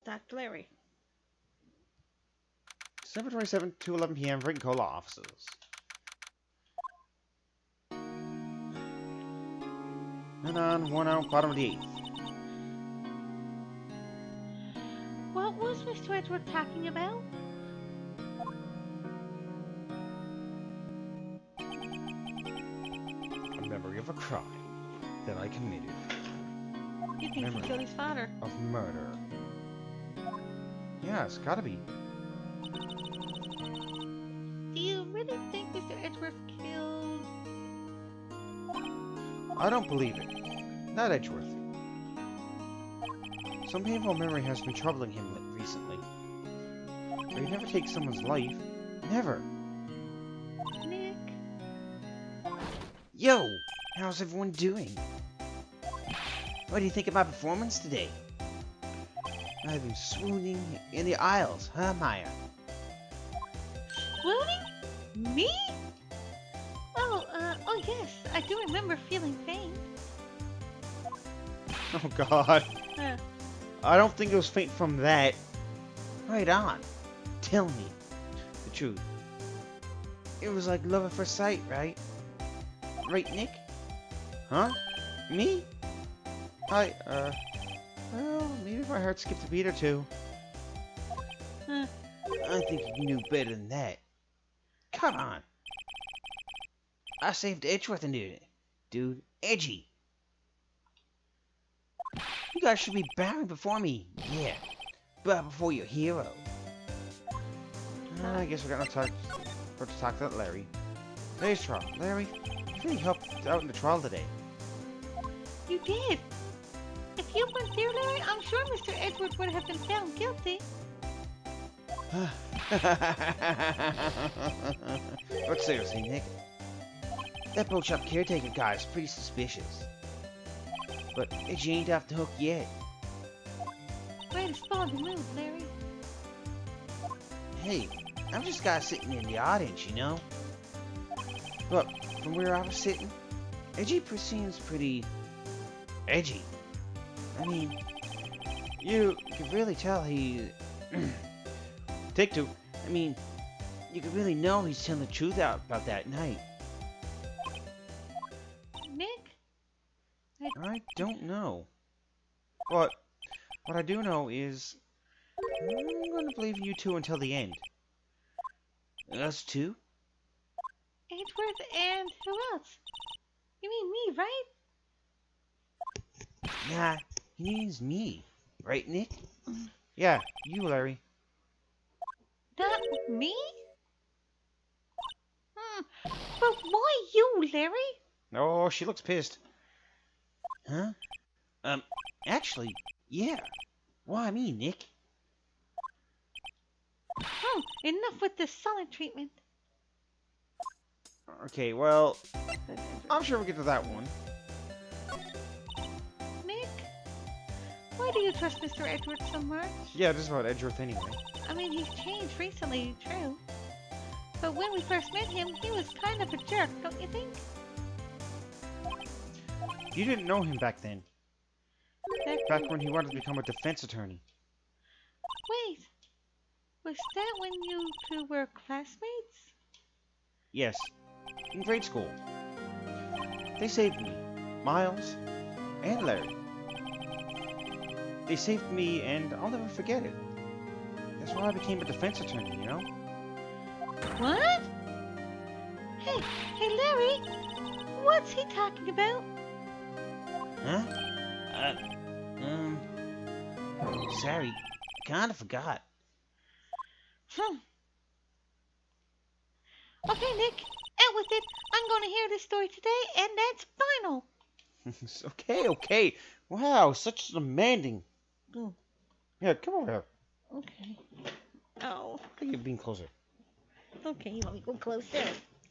Dr. Larry. 7:27 to 11 p.m. Ring Cola offices. And on 1 out, bottom of the 8th. What was Mr. Edgeworth talking about? A memory of a crime that I committed. You think he killed his father? Of murder. Yeah, it's gotta be. Do you really think Mr. Edgeworth killed... I don't believe it. Not Edgeworth. Some painful memory has been troubling him recently. But he never takes someone's life. Never. Nick? Yo! How's everyone doing? What do you think of my performance today? I've been swooning in the aisles, huh, Maya? Swooning? Me? Oh yes, I do remember feeling faint. Oh god. Uh, I don't think it was faint from that. Right on. Tell me the truth. It was like love at first sight, right? Right, Nick? Huh? Me? Well, maybe my heart skipped a beat or two. I think you knew better than that. Come on. I saved Edgeworth and it. Dude, Edgy. You guys should be bowing before me. Yeah. Bow before your hero. I guess we're gonna talk to Larry. Today's trial. Larry, you really helped out in the trial today. you did. If you weren't there, Larry, I'm sure Mr. Edgeworth would have been found guilty. But seriously, Nick, that boat shop caretaker guy is pretty suspicious. But Edgy ain't off the hook yet. Way to spawn the move, Larry. Hey, I'm just a guy sitting in the audience, you know? But from where I was sitting, Edgy seems pretty edgy. I mean, you could really tell he... Take two. I mean, you could really know he's telling the truth out about that night. Nick? I don't know. But what I do know is I'm going to believe you two until the end. Us two? Edgeworth and who else? You mean me, right? Nah, he means me. Right, Nick? Yeah, you, Larry. Not me? But why you, Larry? Oh, she looks pissed. Huh? Actually, yeah. Why me, Nick? Enough with this silent treatment. Okay, well, I'm sure we'll get to that one. Nick? Why do you trust Mr. Edgeworth so much? Yeah, just about Edgeworth anyway. I mean, he's changed recently, true. But when we first met him, he was kind of a jerk, don't you think? You didn't know him back then. Back when he wanted to become a defense attorney. Wait. Was that when you two were classmates? Yes, in grade school. They saved me, Miles, and Larry. They saved me, and I'll never forget it. That's why I became a defense attorney, you know? What? Hey, Larry! What's he talking about? Huh? Sorry, kinda forgot. Okay, Nick, out with it. I'm going to hear this story today, and that's final. Okay. Wow, such demanding. Yeah, come over here. Okay. Oh. I think you're being closer. Okay, you want me to go closer?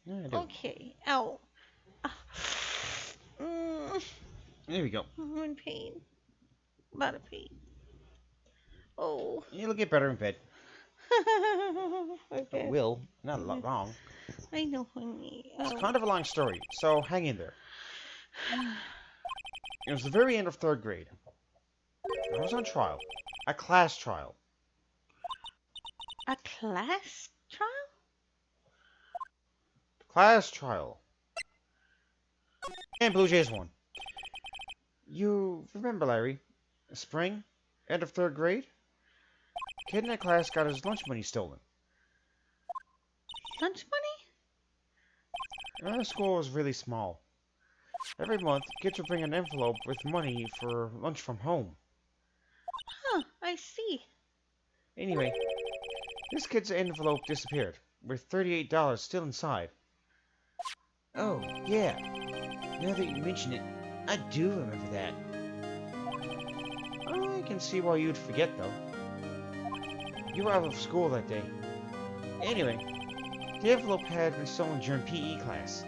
Yeah, I do. Okay. Ow. There we go. I'm in pain. A lot of pain. Oh. You'll get better in bed. Okay. It will. Not a lot wrong. I know, honey. It's kind of a long story, so hang in there. It was the very end of 3rd grade. I was on trial. A class trial. A class trial? Class trial. And Blue Jays won. You remember, Larry? Spring? End of third grade? Kid in that class got his lunch money stolen. Lunch money? Our school was really small. Every month, kids would bring an envelope with money for lunch from home. Huh, I see. Anyway, this kid's envelope disappeared, with $38 still inside. Oh, yeah. Now that you mention it, I do remember that. I can see why you'd forget, though. You were out of school that day. Anyway, the envelope had been stolen during PE class.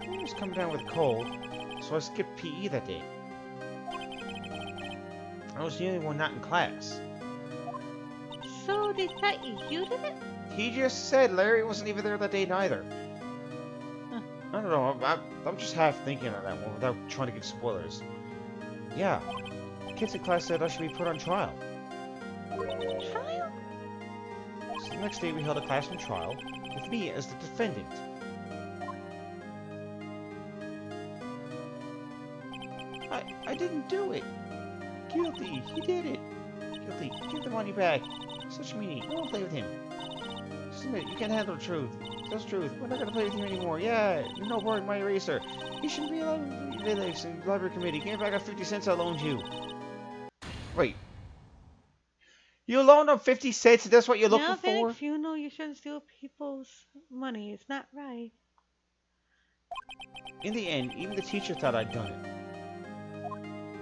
I was coming down with a cold, so I skipped PE that day. I was the only one not in class. So they thought you did it? He just said Larry wasn't even there that day neither. Huh. I don't know, I'm just half thinking of that one without trying to give spoilers. Yeah, kids in class said I should be put on trial. Trial? So the next day we held a classroom trial, with me as the defendant. I didn't do it. Guilty, he did it. Guilty, give the money back. Such a meanie, I won't play with him. Just admit, you can't handle the truth. That's the truth. We're not gonna play with you anymore. Yeah, you're no more my eraser. You shouldn't be allowed to be relays in the library committee. Give me back our 50 cents I loaned you. Wait. You loaned him 50 cents and that's what you're looking Now, for? Phoenix, you know you shouldn't steal people's money. It's not right. In the end, even the teacher thought I'd done it.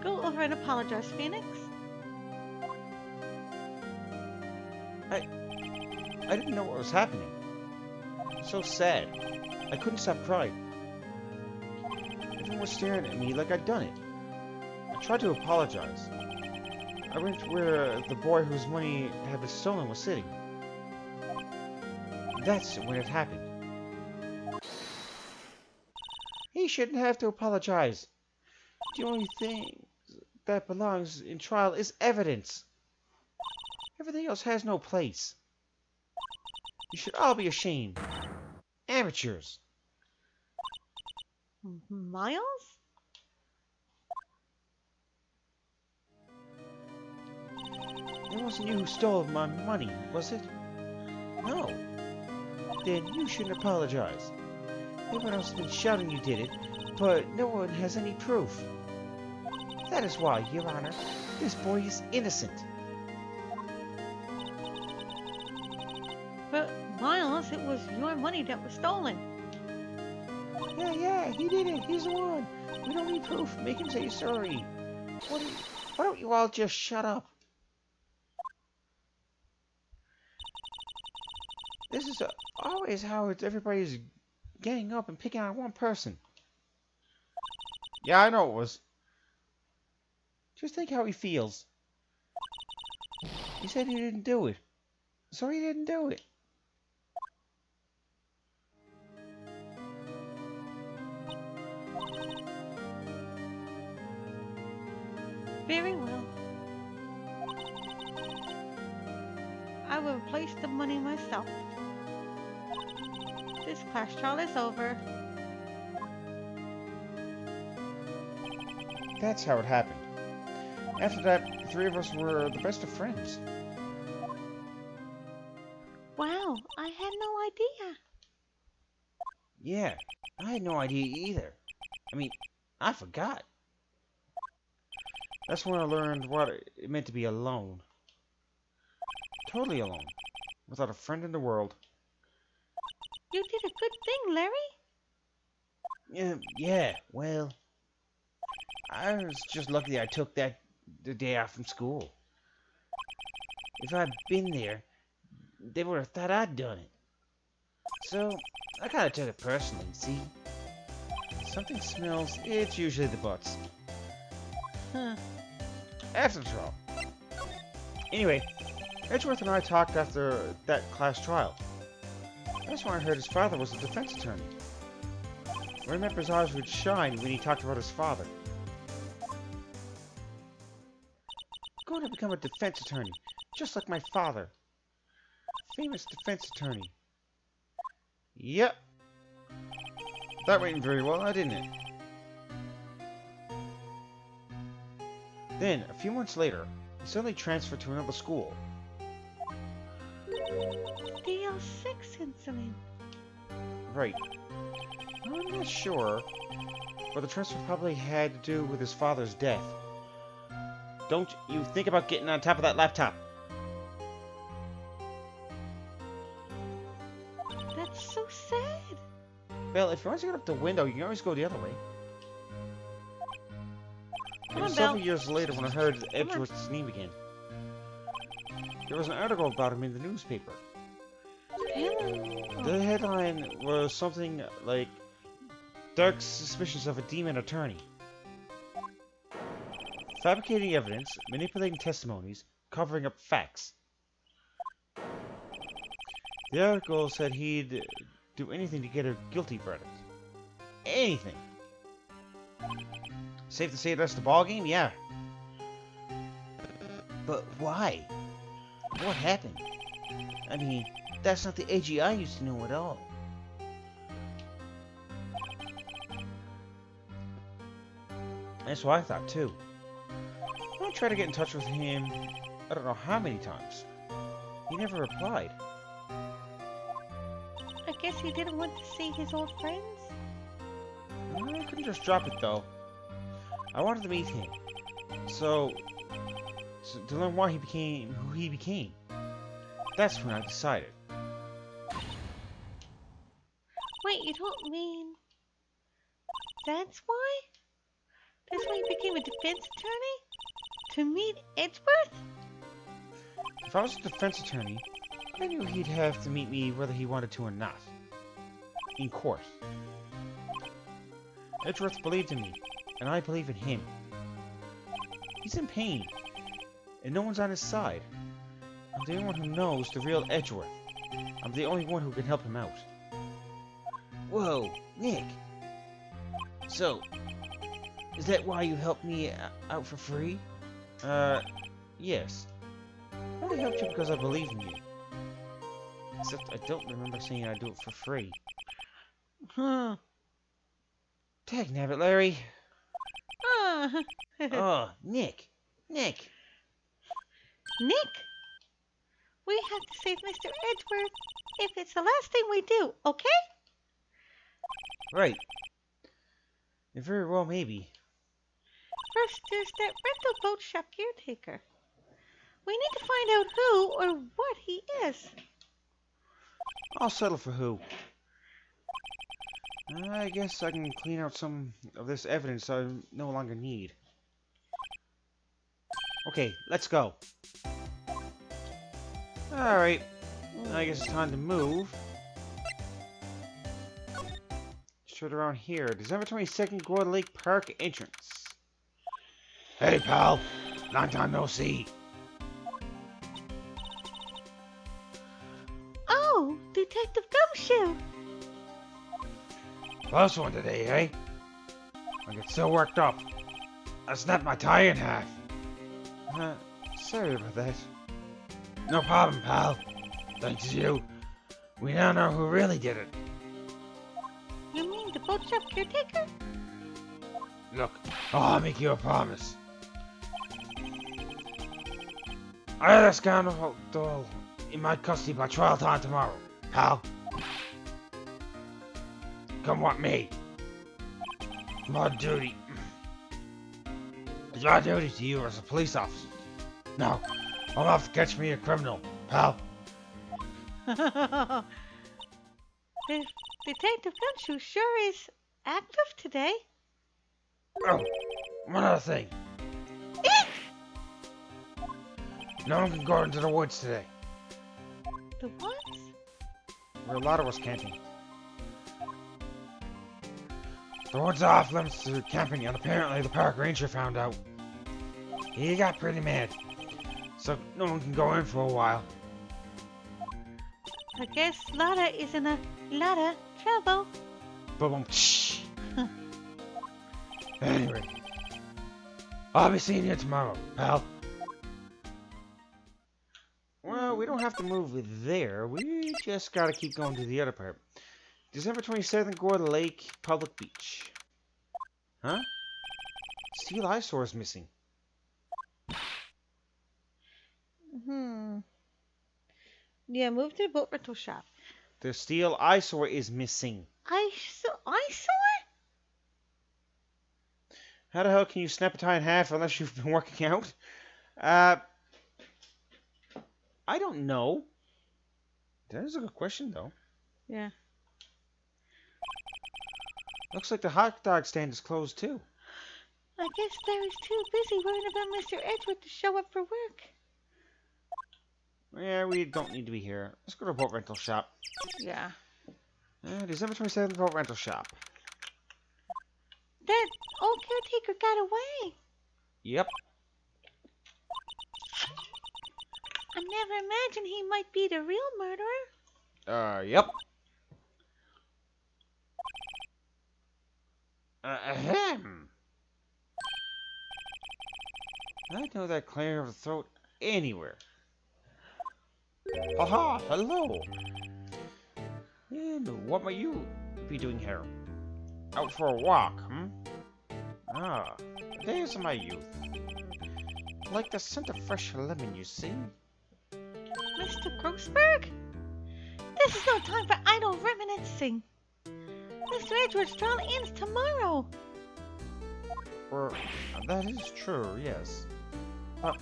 Go over and apologize, Phoenix. I didn't know what was happening. So sad. I couldn't stop crying. Everyone was staring at me like I'd done it. I tried to apologize. I went to where the boy whose money had been stolen was sitting. That's when it happened. He shouldn't have to apologize. The only thing that belongs in trial is evidence. Everything else has no place. You should all be ashamed. Amateurs. Miles? It wasn't you who stole my money, was it? No. Then you shouldn't apologize. Everyone else has been shouting you did it, but no one has any proof. That is why, Your Honor, this boy is innocent. But, Miles, it was your money that was stolen. Yeah, he did it. He's the one. We don't need proof. Make him say sorry. Why don't you all just shut up? This is always how everybody's getting up and picking on one person. Yeah, I know it was. Just think how he feels. He said he didn't do it. So he didn't do it. Very well. I will replace the money myself. This class trial is over. That's how it happened. After that, the three of us were the best of friends. Wow, I had no idea. Yeah, I had no idea either. I mean, I forgot. That's when I learned what it meant to be alone. Totally alone. Without a friend in the world. You did a good thing, Larry. Yeah, well... I was just lucky I took the day off from school. If I'd been there, they would have thought I'd done it. So, I kind of took it personally, see? If something smells, it's usually the butts. Huh. After the trial. Anyway, Edgeworth and I talked after that class trial. That's when I heard his father was a defense attorney. I remember his eyes would shine when he talked about his father. Growing up in become a defense attorney, just like my father. Famous defense attorney. Yep. That went very well, now didn't it? Then, a few months later, he suddenly transferred to another school. DL-6 incident. Right. I'm not sure, but the transfer probably had to do with his father's death. Don't you think about getting on top of that laptop. That's so sad. Bill, if you want to get up the window, you can always go the other way. Come It was on, several Bill. years later when I heard Edgeworth's name again. There was an article about him in the newspaper. Hello. The headline was something like, "Dark Suspicions of a Demon Attorney. Fabricating evidence, manipulating testimonies, covering up facts." The article said he'd do anything to get a guilty verdict. Anything. Safe to say that's the ballgame? Yeah. But why? What happened? I mean, that's not the AG I used to know at all. That's what I thought too. I tried to get in touch with him, I don't know how many times. He never replied. I guess he didn't want to see his old friends. I couldn't just drop it though. I wanted to meet him. So to learn why he became who he became. That's when I decided. Wait, you don't mean... That's why? That's why he became a defense attorney? To meet Edgeworth? If I was a defense attorney, I knew he'd have to meet me whether he wanted to or not. In court. Edgeworth believed in me, and I believe in him. He's in pain, and no one's on his side. I'm the only one who knows the real Edgeworth. I'm the only one who can help him out. Whoa, Nick! So, is that why you helped me out for free? Yes. I only helped you because I believe in you. Except I don't remember saying I'd do it for free. Huh. Dagnabbit, Larry. Oh, Nick. Nick. Nick? We have to save Mr. Edgeworth if it's the last thing we do, okay? Right. And very well, maybe. First, there's that rental boat shop caretaker. We need to find out who or what he is. I'll settle for who. I guess I can clean out some of this evidence I no longer need. Okay, let's go. Alright. I guess it's time to move. Straight around here. December 22nd, Gold Lake Park entrance. Hey, pal. Long time no see. Oh, Detective Gumshoe. Close one today, eh? I get so worked up. I snapped my tie in half. Sorry about that. No problem, pal. Thanks to you, we now know who really did it. You mean the boat shop caretaker? Look, I'll make you a promise. I have that scoundrel in my custody by trial time tomorrow, pal. Come with me. It's my duty. It's my duty to you as a police officer. Now, I'm off to catch me a criminal, pal. Detective Gumshoe sure is active today. Oh, one other thing. No one can go into the woods today. The woods? Where a lot of us camping. The woods are off limits to camping, and apparently the park ranger found out. He got pretty mad, so no one can go in for a while. I guess Lotta is in a lot of trouble. Boom. Shh. Anyway, I'll be seeing you tomorrow, pal. we don't have to move there. We just gotta keep going to the other part. December 27th, Gore Lake, Public Beach. Huh? Steel Eyesore is missing. Yeah, move to the boat rental shop. The Steel Eyesore is missing. Eyesore? How the hell can you snap a tie in half unless you've been working out? I don't know. That is a good question, though. Yeah. Looks like the hot dog stand is closed, too. I guess Larry's too busy worrying about Mr. Edgeworth to show up for work. Yeah, we don't need to be here. Let's go to a boat rental shop. Yeah. December 27th, boat rental shop. That old caretaker got away. Yep. I never imagined he might be the real murderer. Yep. Ahem. I know that clear of the throat anywhere. Haha, hello. And what might you be doing here? Out for a walk, hmm? Ah, days of my youth. Like the scent of fresh lemon, you see? Mr. Grossberg? This is no time for idle reminiscing. Mr. Edgeworth's trial ends tomorrow. Well, that is true, yes. But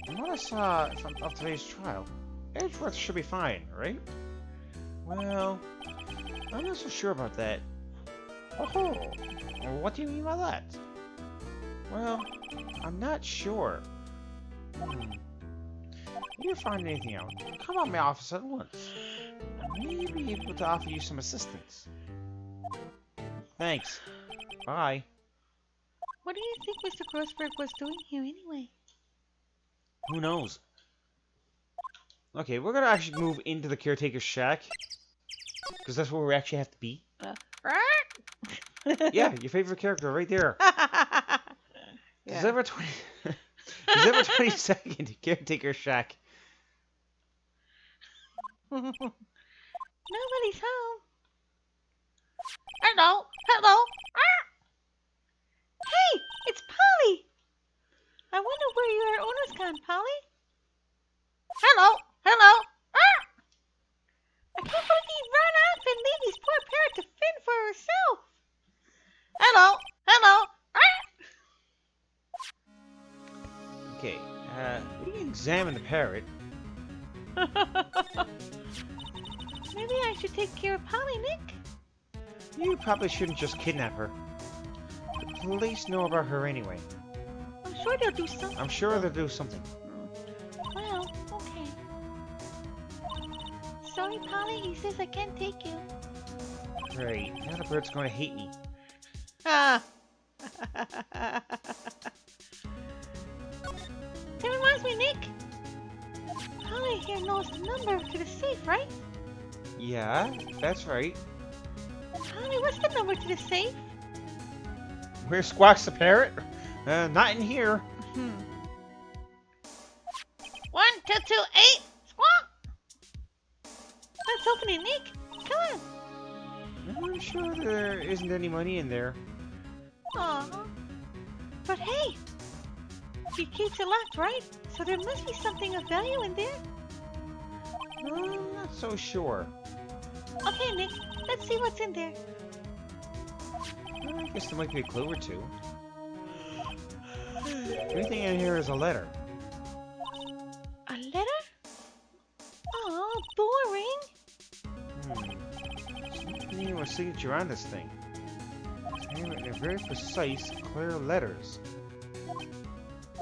from what I saw of today's trial, Edgeworth should be fine, right? Well, I'm not so sure about that. Oh, what do you mean by that? Well, I'm not sure. If you find anything out, come out my office at once. I may be able to offer you some assistance. Thanks. Bye. What do you think Mr. Grossberg was doing here anyway? Who knows? Okay, we're gonna actually move into the caretaker's shack. Because that's where we actually have to be. Yeah, your favorite character right there. Yeah. December 22nd, caretaker's shack. Nobody's home. Hello? Hello? Ah! Hey, it's Polly. I wonder where your owner's gone, Polly. Hello? Hello? Ah! I can't believe he ran off and leave his poor parrot to fend for herself. Hello? Hello? Ah! Okay, we can examine the parrot. Maybe I should take care of Polly, Nick. You probably shouldn't just kidnap her. The police know about her anyway. I'm sure they'll do something. I'm sure they'll do something. Well, okay. Sorry, Polly. He says I can't take you. Great, now the bird's going to hate me. Ah. That reminds me, Nick. Polly here knows the number to the safe, right? Yeah, that's right. Polly, what's the number to the safe? Where's Squawks the parrot? Not in here. 1228. Squawk. Let's open it, Nick. Come on. I'm sure there isn't any money in there. Aw. But hey, she keeps it locked, right? So there must be something of value in there. I'm not so sure. Okay, Nick. Let's see what's in there. I guess there might be a clue or two. Everything in here is a letter. A letter? Oh, boring. Something with a signature on this thing. It's handwritten in very precise, clear letters.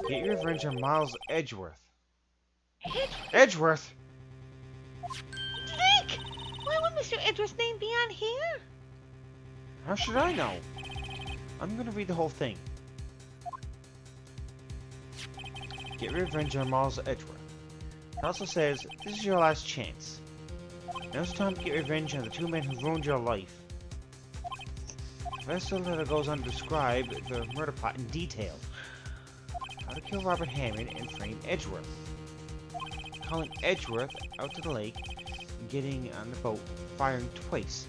Get your revenge on Miles Edgeworth. Edgeworth? Nick! Why would Mr. Edgeworth's name be on here? How should I know? I'm gonna read the whole thing. Get revenge on Miles Edgeworth. It also says, this is your last chance. Now's the time to get revenge on the two men who ruined your life. The rest of the letter goes on to describe the murder plot in detail. How to kill Robert Hammond and frame Edgeworth. calling Edgeworth out to the lake, and getting on the boat, firing twice.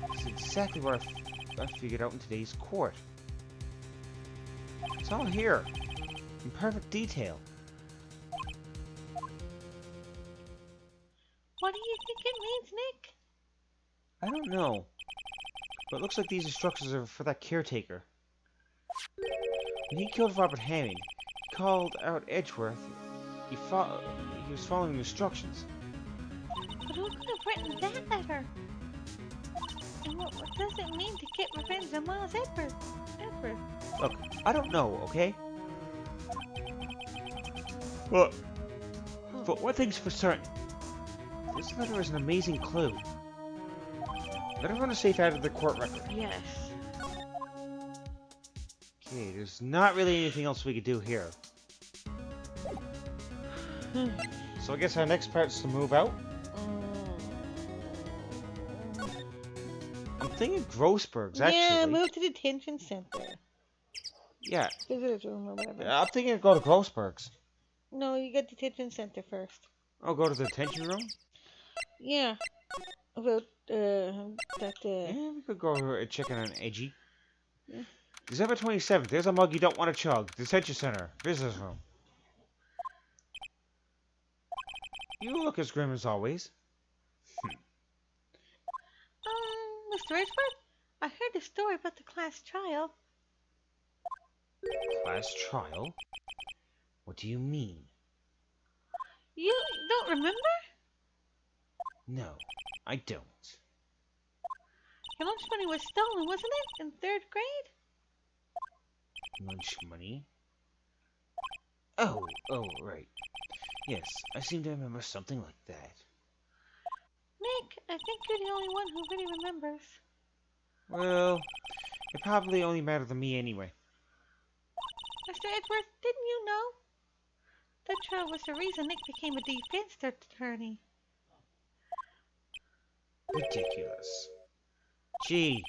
That's exactly what I figured out in today's court. It's all here, in perfect detail. What do you think it means, Nick? I don't know, but it looks like these instructions are for that caretaker. When he killed Robert Hammond, he called out Edgeworth. He was following instructions. But who could have written that letter? And what does it mean to get revenge on Miles Edgeworth? Look, I don't know, okay? But one thing's for certain. This letter is an amazing clue. Let her run a safe out of the court record. Yes. Okay, there's not really anything else we could do here. So I guess our next part is to move out? I'm thinking Grossberg's, actually. Yeah, move to the detention center. Yeah. Visitor's room or whatever. I'm thinking to go to Grossberg's. No, you get detention center first. Oh, go to the detention room? Yeah. About, Yeah, we could go and check in on Edgy. Yeah. December 27th, there's a mug you don't want to chug. Detention center. Visitors room. You look as grim as always. Mr. Edgeworth, I heard the story about the class trial. Class trial? What do you mean? You don't remember? No, I don't. Your lunch money was stolen, wasn't it? In 3rd grade? Lunch money? Oh, right. Yes, I seem to remember something like that. Nick, I think you're the only one who really remembers. Well, it probably only mattered to me anyway. Mr. Edgeworth, didn't you know? That trial was the reason Nick became a defense attorney. Ridiculous. Gee,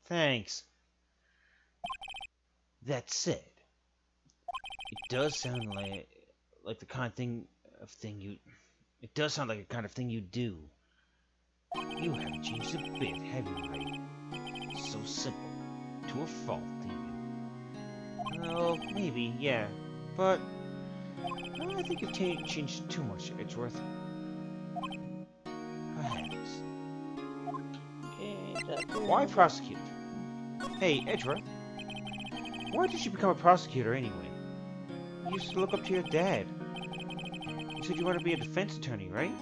thanks. That said, it does sound like the kind of thing you... It does sound like a kind of thing you do. You haven't changed a bit, have you, Ray? So simple. To a fault, even. Well, maybe, yeah. But... I think you've changed too much, Edgeworth. Perhaps. Why prosecute? Hey, Edgeworth. Why did you become a prosecutor anyway? You used to look up to your dad. You said you wanted to be a defense attorney, right?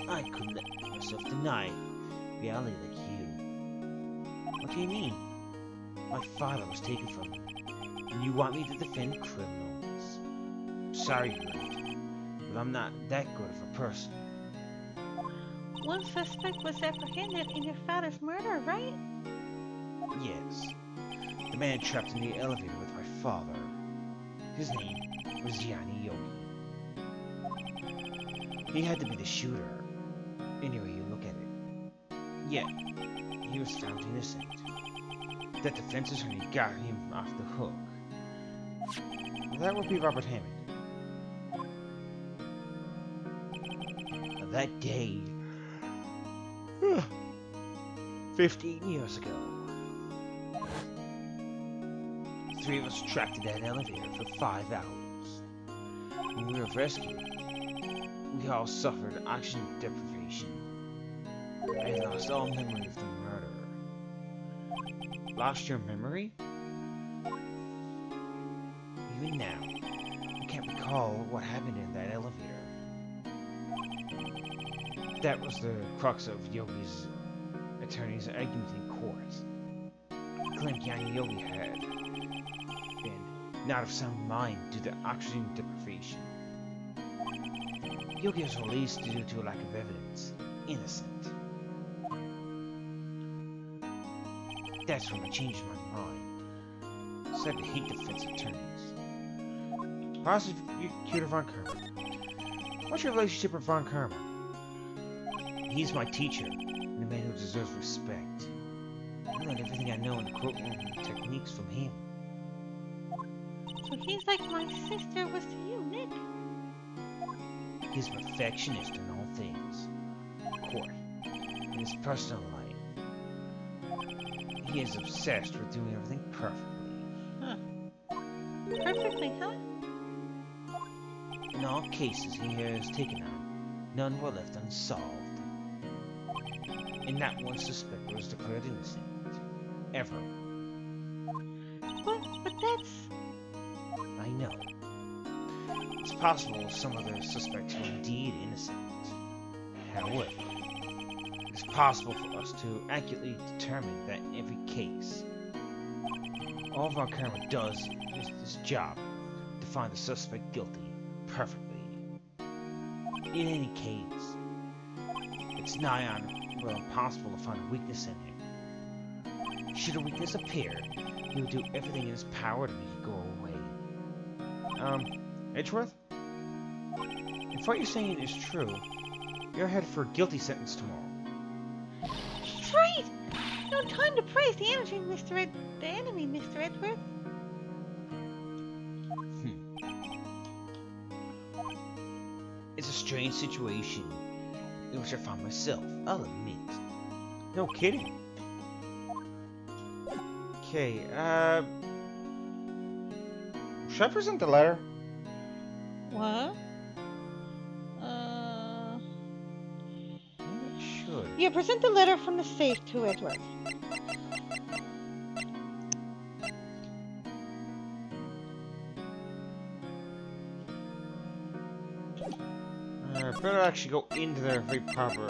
I couldn't let myself deny reality like you. What do you mean? My father was taken from me, and you want me to defend criminals. Sorry, you're right, but I'm not that good of a person. One suspect was apprehended in your father's murder, right? Yes. The man trapped in the elevator with my father. His name was Yanni Yogi. He had to be the shooter. Any way you look at it. Yet, he was found innocent. That defense attorney got him off the hook. That would be Robert Hammond. That day, 15 years ago, the 3 of us trapped in that elevator for 5 hours. When we were rescued, we all suffered oxygen deprivation. I lost all memory of the murder. Lost your memory? Even now, I can't recall what happened in that elevator. That was the crux of Yogi's attorney's argument in court. He claimed Yanni Yogi had been not of sound mind due to oxygen deprivation. Yogi was released due to a lack of evidence. Innocent. That's when I changed my mind. Said I hate defense attorneys. Prosecutor Von Kermer. What's your relationship with Von Kermer? He's my teacher, and a man who deserves respect. I learned everything I know in the courtroom techniques from him. So he's like my sister was to you, Nick. He's a perfectionist in all things. Court. In his personal life, he is obsessed with doing everything perfectly. Huh. Perfectly, huh? In all cases he has taken on, none were left unsolved. And not one suspect was declared innocent. Ever. But that's... I know. It's possible some of the suspects were indeed innocent. However, it's possible for us to accurately determine that in every case. All of our camera does is this job to find the suspect guilty perfectly. In any case, it's nigh on impossible to find a weakness in him. Should a weakness appear, he will do everything in his power to make it go away. Edgeworth? If what you're saying is true, you're headed for a guilty sentence tomorrow. He's right! No time to praise the enemy, Mr. Edgeworth. It's a strange situation in which I found myself, I'll admit. No kidding. Okay, should I present the letter? What? Maybe I should. Yeah, present the letter from the safe to Edgeworth. Better actually go into their very proper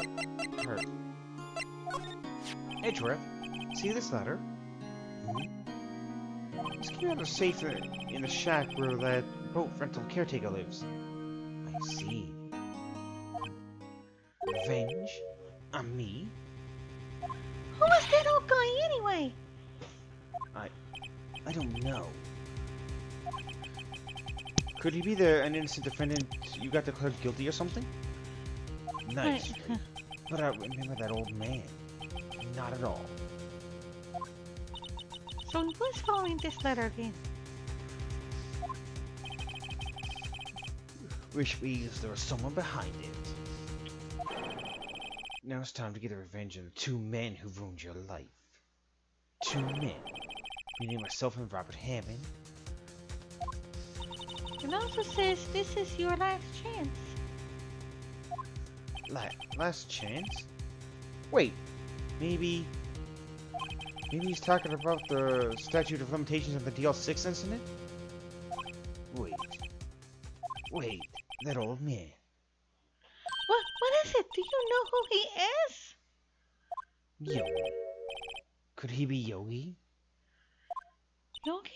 part. Edgeworth, see this letter? This came out of safe in the shack where that boat rental caretaker lives. I see. Revenge? On me? Who was that old guy anyway? I don't know. Could he be an innocent defendant you got declared guilty or something? Nice. But I remember that old man. Not at all. So who's following this letter again? Which means there was someone behind it. Now it's time to get revenge on the two men who ruined your life. Two men. Meaning myself and Robert Hammond. It also says this is your last chance. Last chance? Wait, maybe he's talking about the statute of limitations of the DL-6 incident? Wait, that old man. What is it? Do you know who he is? Yogi. Could he be Yogi? Yogi?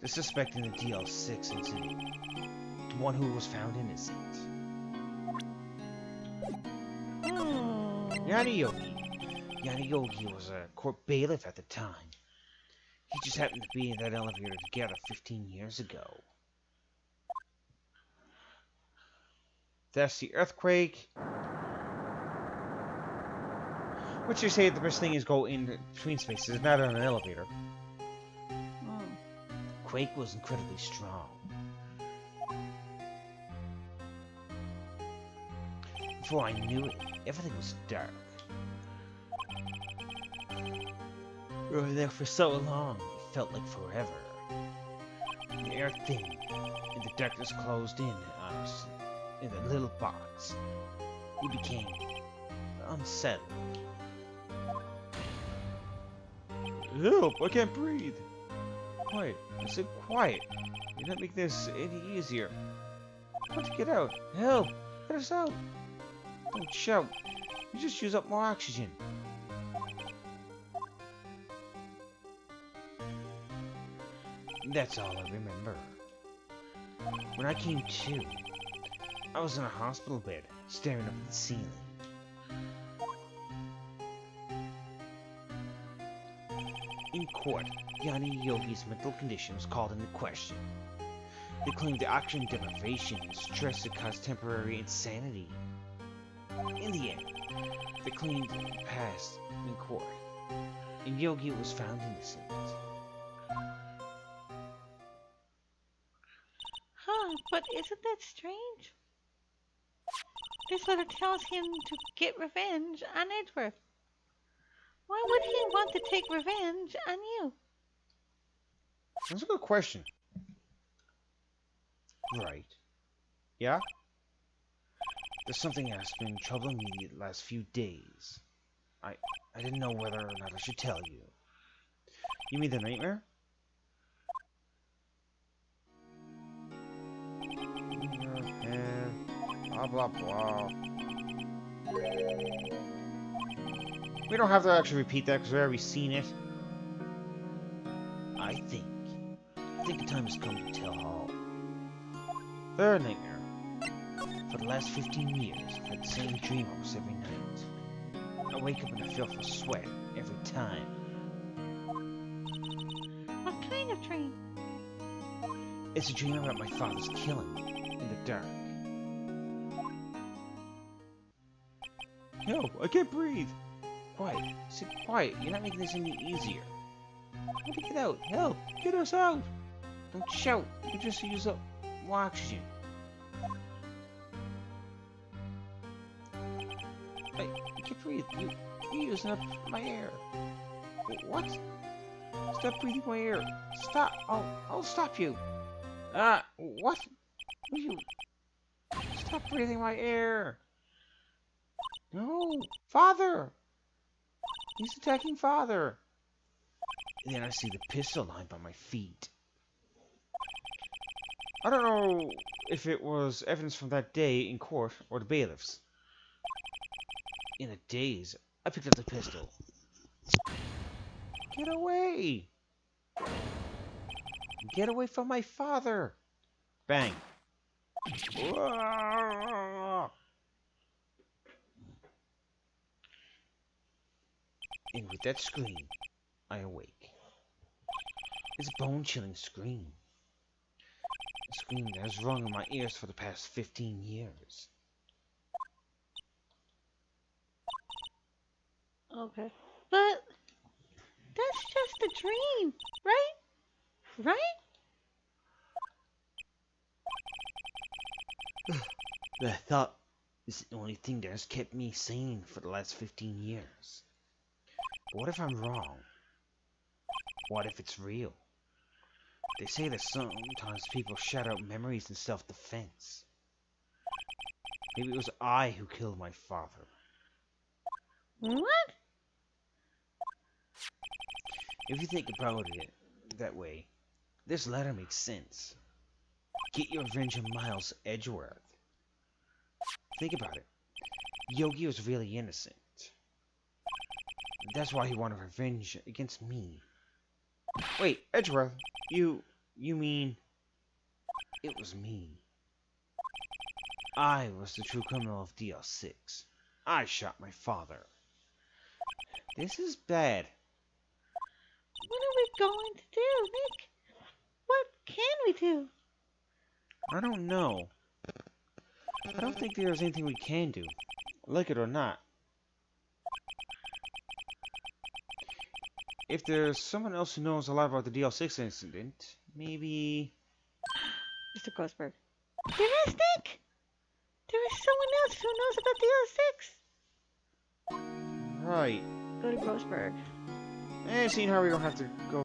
The suspect in the DL-6 incident. The one who was found innocent. Yanni Yogi was a court bailiff at the time. He just happened to be in that elevator together 15 years ago. That's the earthquake. What you say the best thing is go in between spaces, not on an elevator. Quake was incredibly strong. Before I knew it, everything was dark. We were there for so long, it felt like forever. The air thinned, and the darkness closed in on us in that little box. We became unsettled. Help! I can't breathe! Quiet. I said quiet. You're not making this any easier. I want to get out. Help! Let us out! Don't shout. You just use up more oxygen. That's all I remember. When I came to, I was in a hospital bed, staring up at the ceiling. In court, Yanni Yogi's mental condition was called into question. They claimed the oxygen deprivation and stress had caused temporary insanity. In the end, the claim passed in court, and Yogi was found innocent. Huh. But isn't that strange? This letter tells him to get revenge on Edgeworth. Why would he want to take revenge on you? That's a good question. Right. Yeah? There's something that's been troubling me the last few days. I didn't know whether or not I should tell you. You mean the nightmare? Blah blah blah. We don't have to actually repeat that because we've already seen it. I think the time has come to tell all. Third nightmare. For the last 15 years, I've had the same dream almost every night. I wake up in a filth of sweat every time. What kind of dream? It's a dream about my father's killing in the dark. Help! I can't breathe! Quiet. Sit quiet. You're not making this any easier. How to get out? Help! Get us out! Don't shout. You just use up more oxygen. I can't breathe. You're using up my air. What? Stop breathing my air. Stop. I'll stop you. What? Will you stop breathing my air? No, Father. He's attacking Father. And then I see the pistol lying by my feet. I don't know if it was evidence from that day in court or the bailiffs. In a daze, I picked up the pistol. Get away! Get away from my father! Bang! And with that scream, I awake. It's a bone-chilling scream. A scream that has rung in my ears for the past 15 years. Okay. But that's just a dream, right? Right? The thought is the only thing that has kept me sane for the last 15 years. But what if I'm wrong? What if it's real? They say that sometimes people shout out memories in self-defense. Maybe it was I who killed my father. What? If you think about it that way, this letter makes sense. Get your revenge on Miles Edgeworth. Think about it. Yogi was really innocent. That's why he wanted revenge against me. Wait, Edgeworth, you mean it was me? I was the true criminal of DL-6. I shot my father. This is bad. What are we going to do, Nick? What can we do? I don't know. I don't think there's anything we can do, like it or not. If there's someone else who knows a lot about the DL-6 incident, maybe... Mr. Grossberg. There is, Nick! There is someone else who knows about DL-6. Right. Go to Grossberg. Seeing how we don't have to go